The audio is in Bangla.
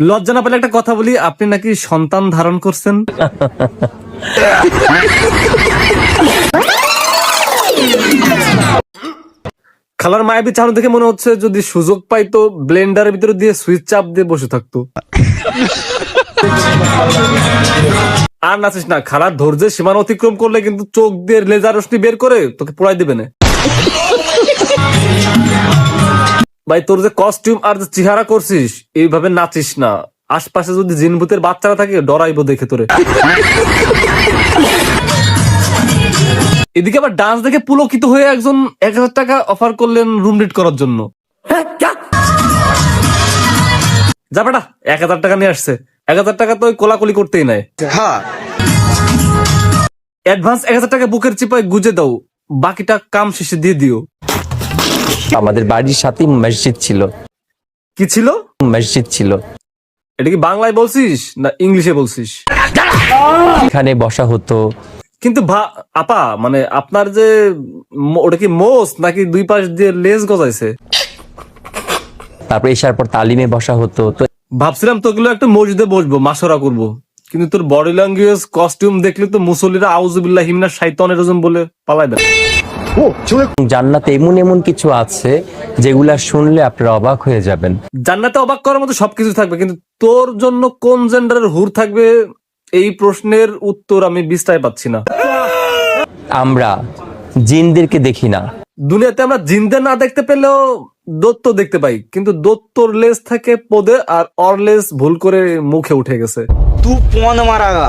লজ্জা না পেলে একটা কথা বলি, আপনি নাকি সন্তান ধারণ করছেন। খালার মায়াবী চাহনি দেখে মনে হচ্ছে যদি সুযোগ পাইতো ব্লেন্ডারের ভিতরে দিয়ে সুইচ চাপ দিয়ে বসে থাকতো। আর নাচিস না, খালার ধৈর্যের সীমানা অতিক্রম করলে কিন্তু চোখ দিয়ে লেজার রশ্মি বের করে তোকে পোড়াই দিবে না। ভাই তোর যে কস্টিউম আর যে চেহারা করছিস, এইভাবে নাচিস না। আশপাশে যদি জিন ভূতের বাচ্চারা থাকে ডরাইবো দেখে তোরে। এদিকে আবার ডান্স দেখে পুলকিত হয়ে একজন 1000 টাকা অফার করলেন রুম রেট করার জন্য। যা বেটা, 1000 টাকা নিয়ে আসছে। 1000 টাকা তো ওই কোলাকুলি করতেই নাই। অ্যাডভান্স 1000 টাকা বুকের চিপায় গুজে দাও, বাকিটা কাম শেষে দিয়ে দিও। আমাদের বাড়ির সাথে মসজিদ ছিল। কি ছিল? মসজিদ ছিল। এটা কি বাংলায় বলছিস না ইংলিশে বলছিস? এখানে বসা হতো। কিন্তু আপা মানে আপনার যে ওটা কি মোস নাকি দুই পাশ দিয়ে লেজ গজাইছে? তারপর এসার পর তালিমে বসা হতো। তো ভাবছিলাম তোগুলো একটা মসজিদে বসবো, মাসরা করবো, কিন্তু তোর বডি ল্যাঙ্গুয়েজ কস্টিউম দেখলে তো মুসল্লিরা আউযুবিল্লাহি মিনাশ শাইতানির রাজিম বলে পালাইবে। জান্নাতে এমন এমন কিছু আছে যেগুলা শুনলে আপনারা অবাক হয়ে যাবেন। জান্নাতে অবাক করার মতো সবকিছু থাকবে, কিন্তু তোর জন্য কোন জেন্ডারের হুর থাকবে এই প্রশ্নের উত্তর আমি বিস্তায় পাচ্ছি না। আমরা জিনদেরকে দেখি না। দুনিয়াতে আমরা জিনদের না দেখতে পেলেও দত্ত দেখতে পাই, কিন্তু দত্তর লেজ থাকে পদে আর অর লেজ ভুল করে মুখে উঠে গেছে। तू कौन मारागा